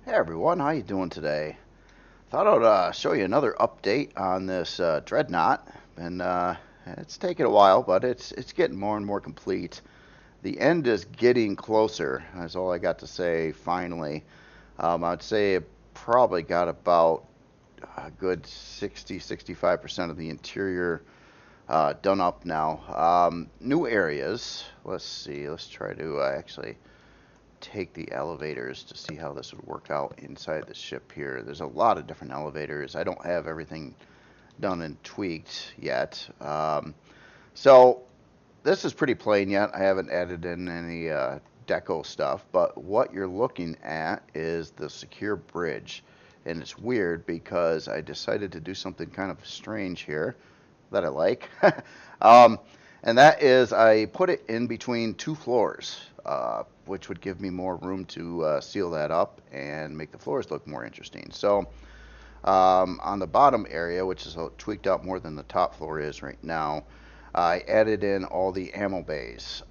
Hey everyone, how you doing today? Thought I'd show you another update on this Dreadnought, and it's taken a while, but it's getting more and more complete. The end is getting closer. That's all I got to say. Finally, I'd say it probably got about a good 60-65% of the interior done up now. New areas. Let's see. Let's try to actually take the elevators to see how this would work out inside the ship here. There's a lot of different elevators. I don't have everything done and tweaked yet. So this is pretty plain yet. I haven't added in any deco stuff, but what you're looking at is the secure bridge. And it's weird because I decided to do something kind of strange here that I like. um, and that is I put it in between two floors, which would give me more room to seal that up and make the floors look more interesting. So on the bottom area, which is tweaked out more than the top floor is right now, I added in all the ammo bays.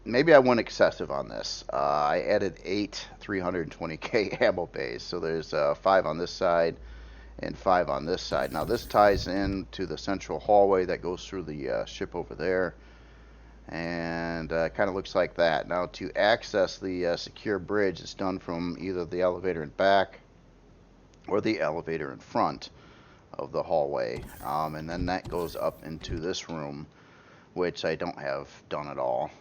Maybe I went excessive on this. I added 8 320k ammo bays. So there's 5 on this side and 5 on this side. Now this ties in to the central hallway that goes through the ship over there, and kind of looks like that. Now to access the secure bridge, it's done from either the elevator in back or the elevator in front of the hallway, and then that goes up into this room, which I don't have done at all.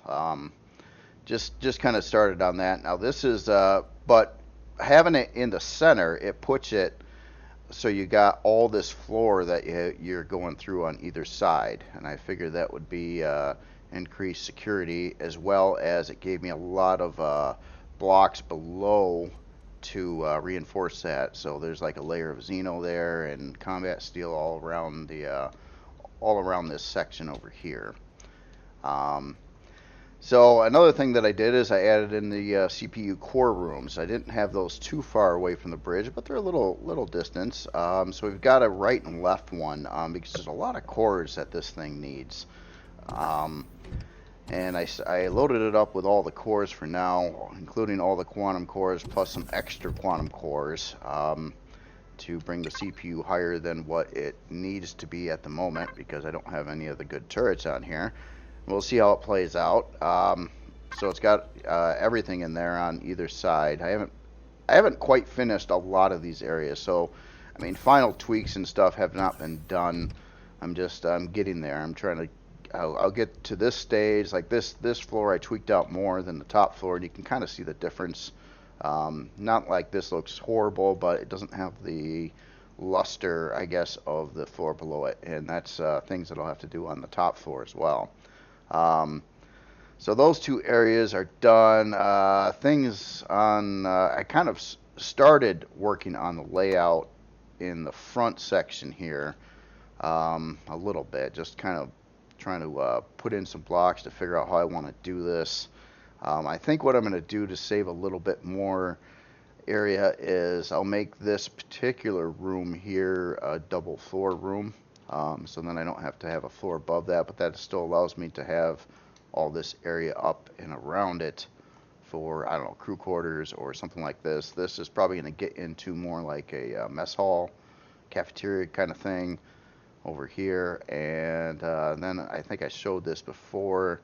Just kind of started on that. Now this is, but having it in the center, it puts it so you got all this floor that you're going through on either side, and I figured that would be increased security, as well as it gave me a lot of blocks below to reinforce that. So there's like a layer of Xeno there and combat steel all around this section over here. So another thing that I did is I added in the CPU core rooms. I didn't have those too far away from the bridge, but they're a little distance. So we've got a right and left one, because there's a lot of cores that this thing needs. And I loaded it up with all the cores for now, including all the quantum cores plus some extra quantum cores, to bring the CPU higher than what it needs to be at the moment, because I don't have any of the good turrets on here. We'll see how it plays out. So it's got everything in there on either side. I haven't quite finished a lot of these areas, so I mean, final tweaks and stuff have not been done. I'm getting there. I'm trying to. I'll get to this stage. Like this floor, I tweaked out more than the top floor, and you can kind of see the difference. Not like this looks horrible, but it doesn't have the luster, I guess, of the floor below it, and that's things that I'll have to do on the top floor as well. So those two areas are done. Things on, I kind of started working on the layout in the front section here, a little bit, just kind of trying to put in some blocks to figure out how I want to do this. I think what I'm going to do to save a little bit more area is I'll make this particular room here a double floor room. So then I don't have to have a floor above that, but that still allows me to have all this area up and around it for, I don't know, crew quarters or something like this. This is probably going to get into more like a mess hall, cafeteria kind of thing over here. And then I think I showed this before.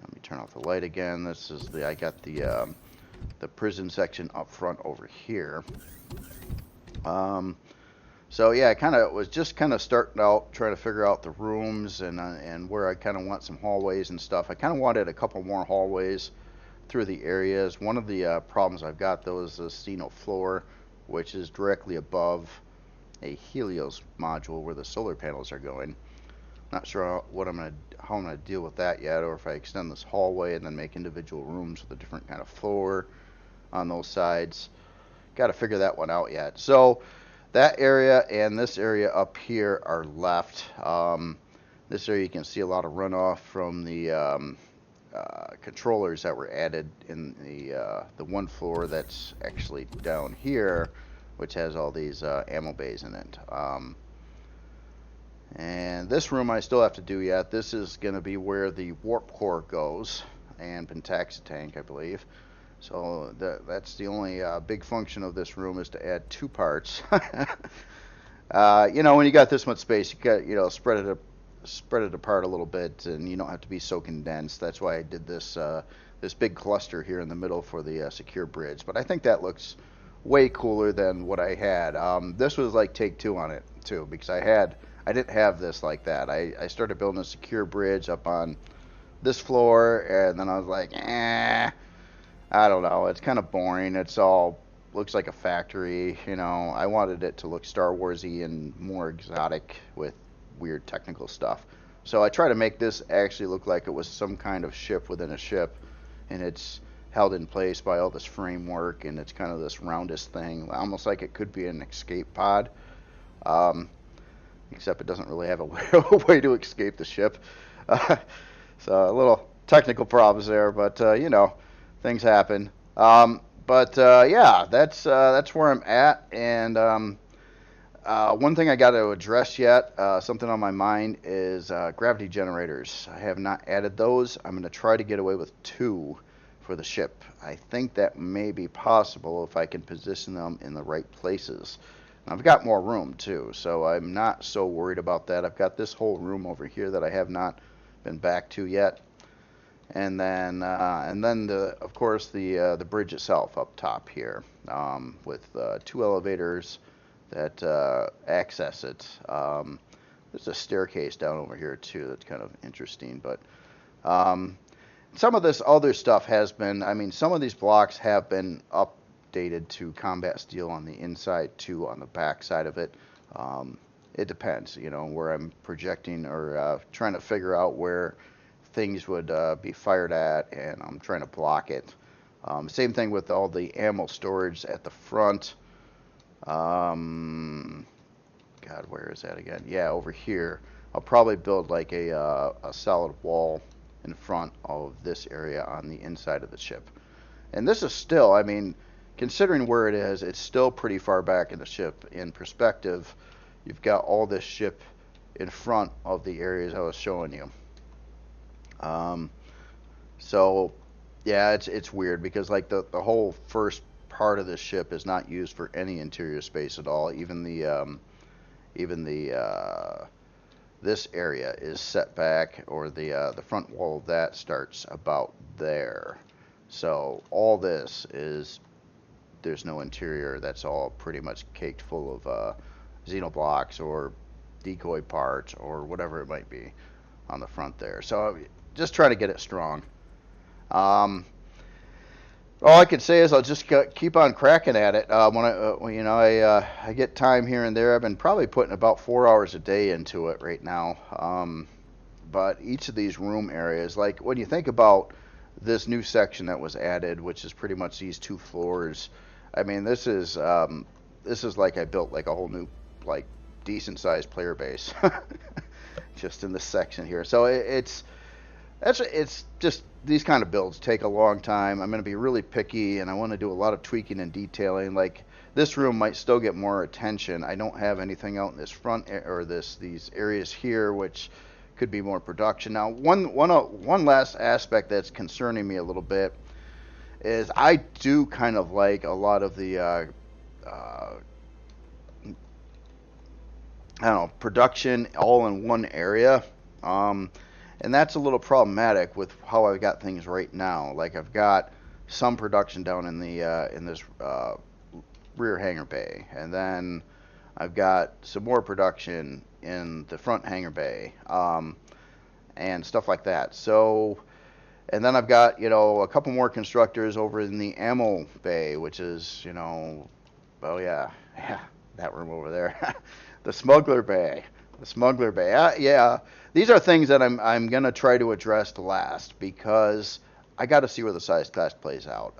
Let me turn off the light again. This is I got the prison section up front over here. So yeah, I kind of was just kind of starting out trying to figure out the rooms and where I kind of want some hallways and stuff. I kind of wanted a couple more hallways through the areas. One of the problems I've got though is the Xeno floor, which is directly above a Helios module where the solar panels are going. Not sure how I'm gonna deal with that yet, or if I extend this hallway and then make individual rooms with a different kind of floor on those sides. Got to figure that one out yet. So that area and this area up here are left. This area you can see a lot of runoff from the controllers that were added in the one floor that's actually down here, which has all these ammo bays in it. And this room I still have to do yet. This is going to be where the warp core goes, and Pentaxa tank, I believe. So that's the only big function of this room is to add two parts. When you got this much space, you got spread it apart a little bit, and you don't have to be so condensed. That's why I did this big cluster here in the middle for the secure bridge. But I think that looks way cooler than what I had. This was like take two on it too, because I didn't have this like that. I started building a secure bridge up on this floor, and then I was like, I don't know. It's kind of boring. It's all looks like a factory. I wanted it to look Star Warsy and more exotic with weird technical stuff. So I try to make this actually look like it was some kind of ship within a ship, and it's held in place by all this framework, and it's kind of this roundest thing, almost like it could be an escape pod. Um, Except it doesn't really have a way to escape the ship. So a little technical problems there, but things happen. Yeah, that's where I'm at. And one thing I got to address yet, something on my mind is gravity generators. I have not added those. I'm going to try to get away with two for the ship. I think that may be possible if I can position them in the right places. I've got more room too, so I'm not so worried about that. I've got this whole room over here that I have not been back to yet, and then of course the bridge itself up top here, with two elevators that access it. There's a staircase down over here too that's kind of interesting, but some of this other stuff has been. I mean, some of these blocks have been updated to combat steel on the inside too, on the back side of it. It depends, where I'm projecting or trying to figure out where things would be fired at, and I'm trying to block it. Same thing with all the ammo storage at the front. God, where is that again? Yeah, over here. I'll probably build like a solid wall in front of this area on the inside of the ship. And this is still, I mean, considering where it is, it's still pretty far back in the ship. In perspective, you've got all this ship in front of the areas I was showing you. So yeah, it's weird because like the whole first part of the ship is not used for any interior space at all. Even the this area is set back, or the front wall of that starts about there. So all this is, there's no interior. That's all pretty much caked full of xenoblocks or decoy parts or whatever it might be on the front there. So just trying to get it strong. All I can say is I'll just keep on cracking at it. I get time here and there. I've been probably putting about 4 hours a day into it right now. But each of these room areas, like when you think about this new section that was added, which is pretty much these two floors, I mean, this is like I built like a whole new, like, decent sized player base just in this section here. So it's just, these kind of builds take a long time. I'm going to be really picky, and I want to do a lot of tweaking and detailing. Like, this room might still get more attention. I don't have anything out in this front or these areas here, which could be more production. Now, one last aspect that's concerning me a little bit is I do kind of like a lot of the I don't know, production all in one area. And that's a little problematic with how I've got things right now. Like, I've got some production down in this rear hangar bay, and then I've got some more production in the front hangar bay, and stuff like that. So, and then I've got a couple more constructors over in the ammo bay, which is oh yeah, that room over there, the Smuggler Bay. The Smuggler Bay. Yeah, these are things that I'm gonna try to address last, because I got to see where the size class plays out.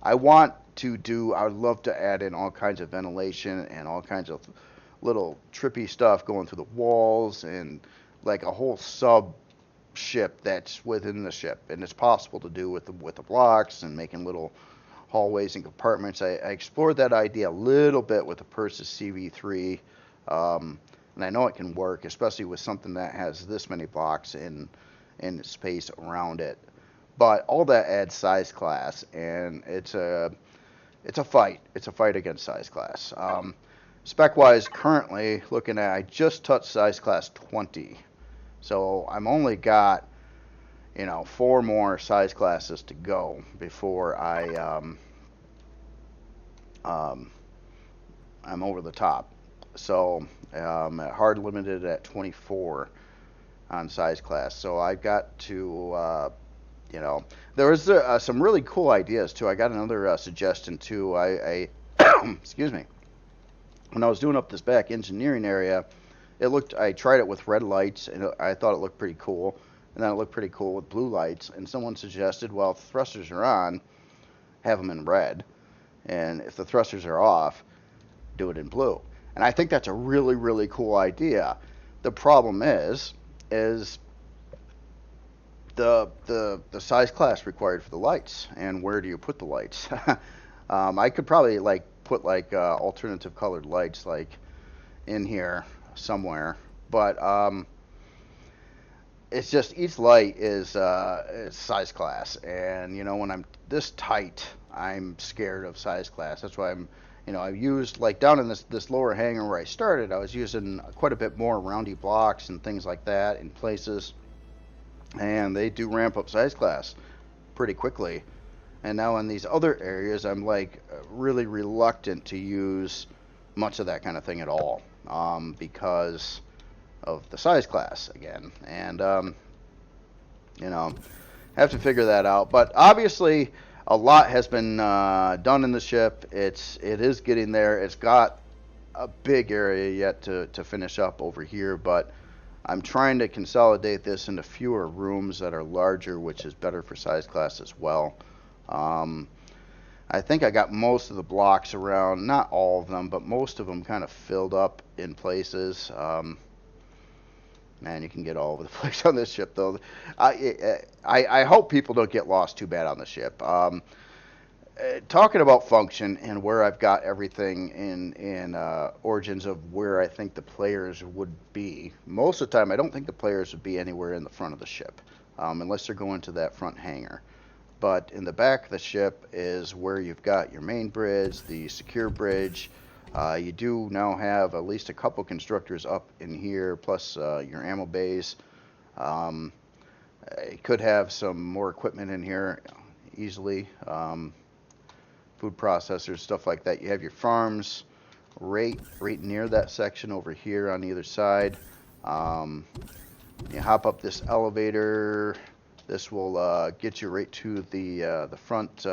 I would love to add in all kinds of ventilation and all kinds of little trippy stuff going through the walls, and like a whole sub ship that's within the ship, and it's possible to do with the blocks and making little hallways and compartments. I explored that idea a little bit with the Persis CV3. And I know it can work, especially with something that has this many blocks in space around it. But all that adds size class, and it's a fight. It's a fight against size class. Spec wise, currently looking at, I just touched size class 20, so I'm only got 4 more size classes to go before I'm over the top. So hard limited at 24 on size class. So I got to there was some really cool ideas too. I got another suggestion too. I excuse me. When I was doing up this back engineering area, I tried it with red lights, and I thought it looked pretty cool. And then it looked pretty cool with blue lights. And someone suggested, well, if the thrusters are on, have them in red. And if the thrusters are off, do it in blue. And I think that's a really, really cool idea. The problem is the size class required for the lights, and where do you put the lights? I could probably put alternative colored lights in here somewhere, but it's just each light is size class, and when I'm this tight, I'm scared of size class. That's why I've used down in this lower hangar where I started, I was using quite a bit more roundy blocks and things like that in places, and they do ramp up size class pretty quickly. And now in these other areas, I'm really reluctant to use much of that kind of thing at all, because of the size class again. And have to figure that out. But obviously, a lot has been done in the ship. It is getting there. It's got a big area yet to finish up over here, but I'm trying to consolidate this into fewer rooms that are larger, which is better for size class as well. I think I got most of the blocks around, not all of them, but most of them kind of filled up in places. Man, you can get all over the place on this ship, though. I hope people don't get lost too bad on the ship. Talking about function and where I've got everything in origins of where I think the players would be. Most of the time, I don't think the players would be anywhere in the front of the ship, unless they're going to that front hangar. But in the back of the ship is where you've got your main bridge, the secure bridge. You do now have at least a couple constructors up in here, plus your ammo bays. You could have some more equipment in here easily. Food processors, stuff like that. You have your farms right near that section over here on either side. You hop up this elevator. This will get you right to the front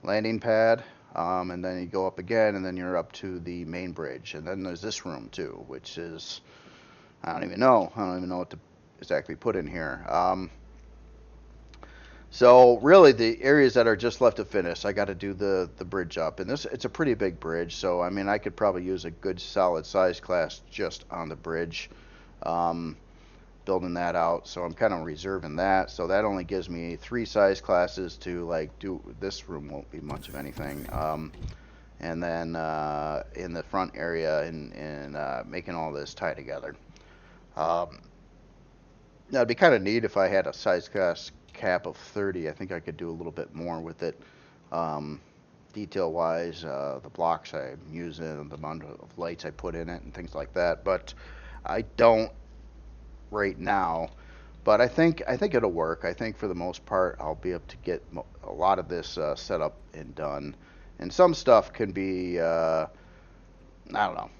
landing pad, and then you go up again, and then you're up to the main bridge. And then there's this room too, which is I don't even know what to exactly put in here. So really, the areas that are just left to finish, I got to do the bridge up, and it's a pretty big bridge. So I mean, I could probably use a good solid size class just on the bridge. Building that out, so I'm kind of reserving that. So that only gives me 3 size classes to do. This room won't be much of anything, and then in the front area and making all this tie together. That'd be kind of neat if I had a size class cap of 30. I think I could do a little bit more with it, detail wise, the blocks I'm using, the amount of lights I put in it, and things like that. But I don't right now, but I think it'll work. I think for the most part I'll be able to get a lot of this set up and done, and some stuff can be I don't know,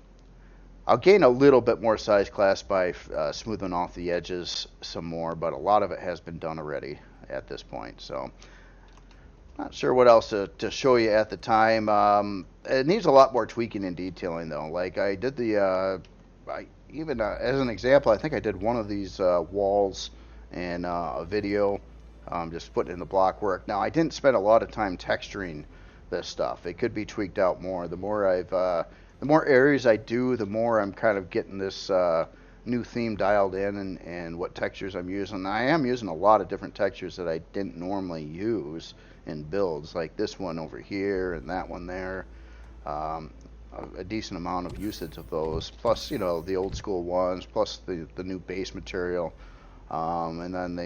I'll gain a little bit more size class by smoothing off the edges some more, but a lot of it has been done already at this point. So not sure what else to show you at the time. It needs a lot more tweaking and detailing though. Like I did even as an example, I think I did one of these walls in a video, just putting in the block work. Now, I didn't spend a lot of time texturing this stuff. It could be tweaked out more. The more areas I do, the more I'm kind of getting this new theme dialed in and what textures I'm using. I am using a lot of different textures that I didn't normally use in builds, like this one over here and that one there. A decent amount of usage of those, plus the old school ones, plus the new base material, and then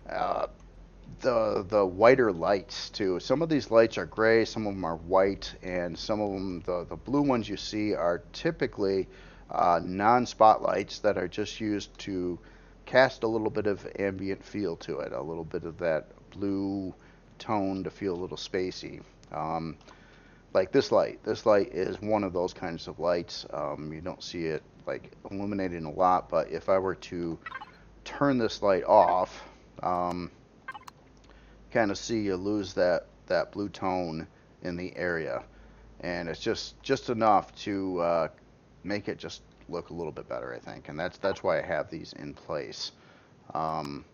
Uh, the whiter lights too. Some of these lights are gray, some of them are white, and some of them, the blue ones you see, are typically non-spotlights that are just used to cast a little bit of ambient feel to it, a little bit of that blue tone to feel a little spacey. Um, like this light. This light is one of those kinds of lights. You don't see it like illuminating a lot, but if I were to turn this light off, um, kind of see you lose that blue tone in the area, and it's just enough to make it just look a little bit better, I think, and that's why I have these in place, um,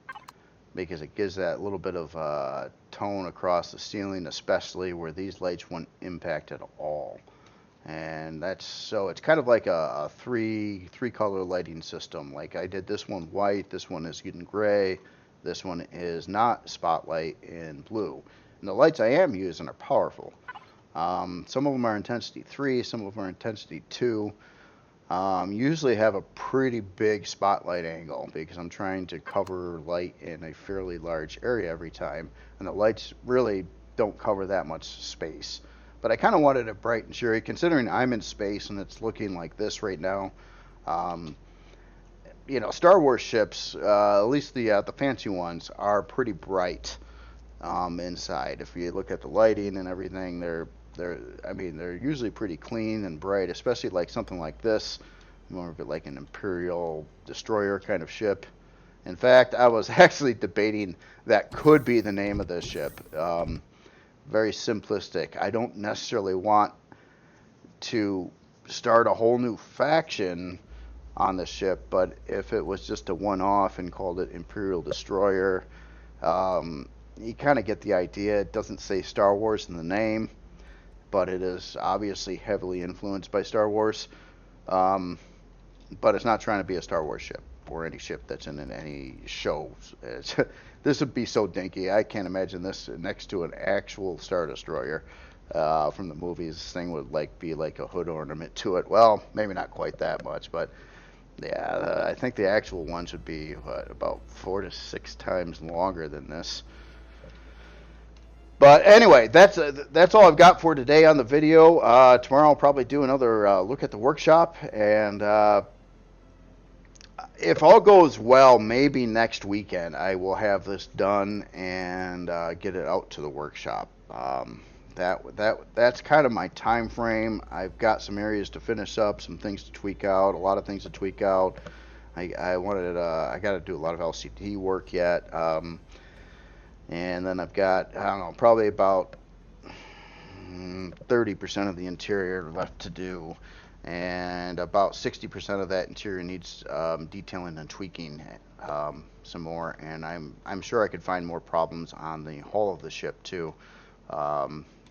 because it gives that little bit of tone across the ceiling, especially where these lights won't impact at all. And that's so it's kind of like a three color lighting system. Like I did this one white, this one is in gray, this one is not spotlight in blue. And the lights I am using are powerful. Some of them are intensity 3, some of them are intensity 2. Usually have a pretty big spotlight angle because I'm trying to cover light in a fairly large area every time, and the lights really don't cover that much space. But I kind of wanted it bright and cheery, considering I'm in space and it's looking like this right now. Um, Star Wars ships, at least the fancy ones, are pretty bright inside. If you look at the lighting and everything, they're usually pretty clean and bright, especially like something like this, more of it like an Imperial destroyer kind of ship. In fact, I was actually debating that could be the name of this ship. Very simplistic. I don't necessarily want to start a whole new faction on the ship, but if it was just a one-off and called it Imperial Destroyer, you kind of get the idea. It doesn't say Star Wars in the name, but it is obviously heavily influenced by Star Wars. But it's not trying to be a Star Wars ship or any ship that's in any shows. This would be so dinky. I can't imagine this next to an actual Star Destroyer from the movies. This thing would be like a hood ornament to it. Well, maybe not quite that much, but yeah, I think the actual ones would be about 4 to 6 times longer than this. But anyway, that's all I've got for today on the video. Tomorrow I'll probably do another look at the workshop, and if all goes well, maybe next weekend I will have this done and get it out to the workshop. That's kind of my time frame. I've got some areas to finish up, some things to tweak out, a lot of things to tweak out. I got to do a lot of LCD work yet. And then I've got, I don't know, probably about 30% of the interior left to do. And about 60% of that interior needs detailing and tweaking some more. And I'm sure I could find more problems on the hull of the ship too,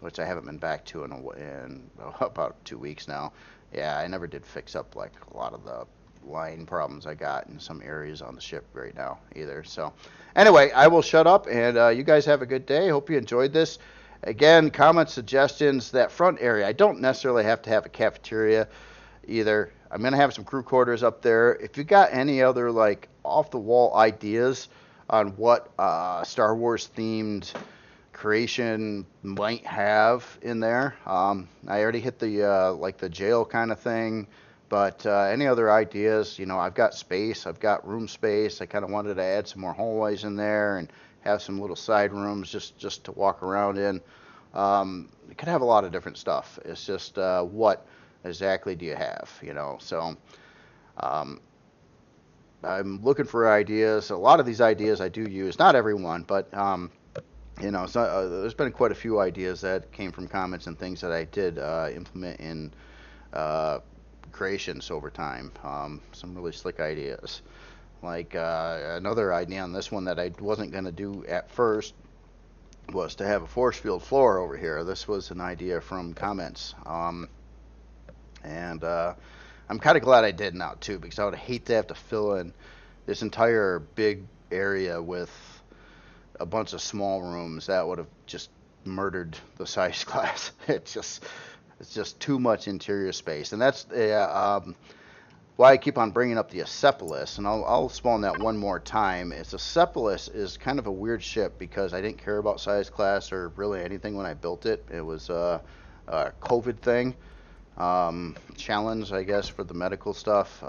which I haven't been back to in about 2 weeks now. Yeah, I never did fix up like a lot of the line problems I got in some areas on the ship right now either. So anyway, I will shut up, and you guys have a good day. Hope you enjoyed this. Again, comments, suggestions, that front area. I don't necessarily have to have a cafeteria either. I'm going to have some crew quarters up there. If you got any other like off-the-wall ideas on what Star Wars themed creation might have in there, I already hit the like the jail kind of thing. But any other ideas? I've got space. I've got room space. I kind of wanted to add some more hallways in there and have some little side rooms just to walk around in. You could have a lot of different stuff. It's just what exactly do you have? So I'm looking for ideas. A lot of these ideas I do use. Not everyone, but there's been quite a few ideas that came from comments and things that I did implement in creations over time. Some really slick ideas. Like another idea on this one that I wasn't going to do at first was to have a force field floor over here. This was an idea from comments. And I'm kind of glad I did now too, because I would hate to have to fill in this entire big area with a bunch of small rooms. That would have just murdered the size class. It's just too much interior space, and that's why I keep on bringing up the Acepolis, and I'll spawn that one more time. It's Acepolis is kind of a weird ship because I didn't care about size class or really anything when I built it. It was a COVID thing, challenge, I guess, for the medical stuff.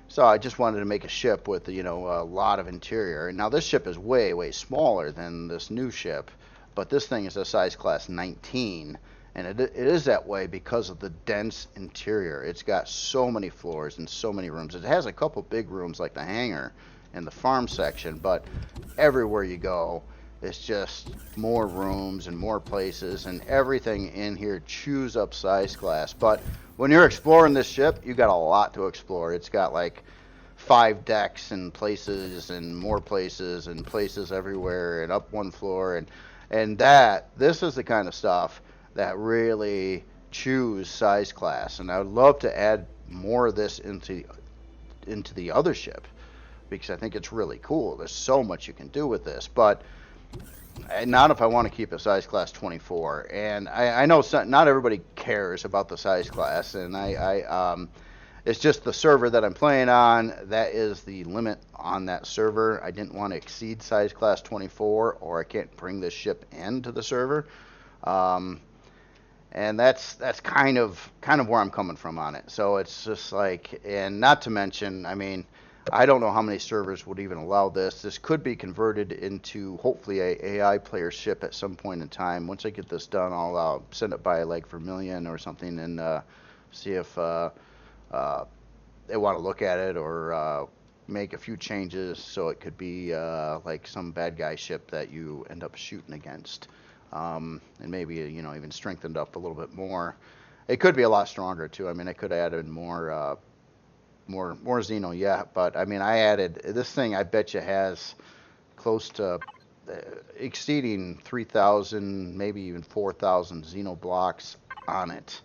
So I just wanted to make a ship with, you know, a lot of interior. And now this ship is way, way smaller than this new ship, but this thing is a size class 19. And it is that way because of the dense interior. It's got so many floors and so many rooms. It has a couple big rooms like the hangar and the farm section, but everywhere you go, it's just more rooms and more places, and everything in here chews up size class. But when you're exploring this ship, you got a lot to explore. It's got like 5 decks and places and more places and places everywhere and up one floor, and this is the kind of stuff that really chews size class. And I would love to add more of this into the other ship because I think it's really cool. There's so much you can do with this, but not if I want to keep a size class 24. And I know not everybody cares about the size class, and it's just the server that I'm playing on. That is the limit on that server. I didn't want to exceed size class 24, or I can't bring this ship into the server. And that's kind of where I'm coming from on it. So it's just like, and not to mention, I mean, I don't know how many servers would even allow this. This could be converted into hopefully a AI player ship at some point in time. Once I get this done, I'll send it by like Vermilion or something and see if they want to look at it or make a few changes so it could be like some bad guy ship that you end up shooting against. And maybe, you know, even strengthened up a little bit more. It could be a lot stronger too. I mean, I could have added more Xeno yet, but I mean, I added this thing. I bet you has close to exceeding 3,000, maybe even 4,000 Xeno blocks on it.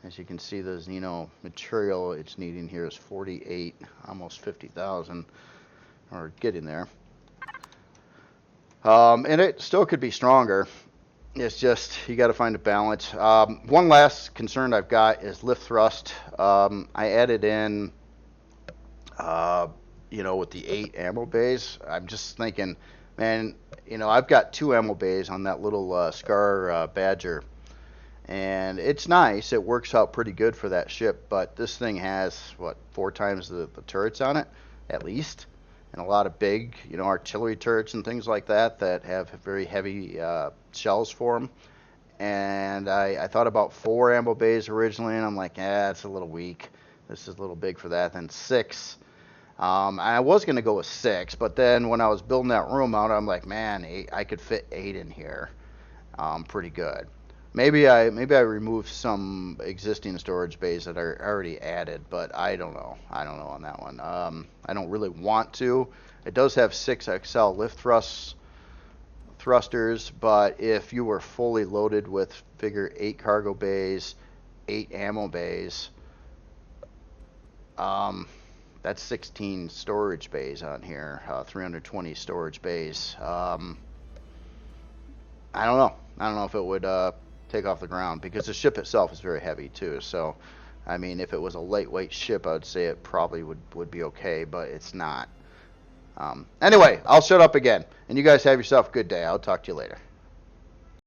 As you can see, the Xeno material it's needing here is 48, almost 50,000, or getting there. And it still could be stronger. It's just, you got to find a balance. One last concern I've got is lift thrust. I added in, you know, with the 8 ammo bays. I'm just thinking, man, you know, I've got 2 ammo bays on that little Scar Badger. And it's nice. It works out pretty good for that ship. But this thing has, what, 4 times the turrets on it, at least. And a lot of big, you know, artillery turrets and things like that have very heavy shells for them. And I thought about 4 ammo bays originally, and I'm like, it's a little weak. This is a little big for that. Then 6. I was going to go with 6, but then when I was building that room out, I'm like, man, 8, I could fit 8 in here pretty good. Maybe I removed some existing storage bays that are already added, but I don't know. I don't know on that one. I don't really want to. It does have 6 XL lift thrusters, but if you were fully loaded with figure 8 cargo bays, 8 ammo bays, that's 16 storage bays on here, 320 storage bays. I don't know. I don't know if it would take off the ground because the ship itself is very heavy too. So, I mean, if it was a lightweight ship, I would say it probably would be okay, but it's not. Anyway, I'll shut up again, and you guys have yourself a good day. I'll talk to you later.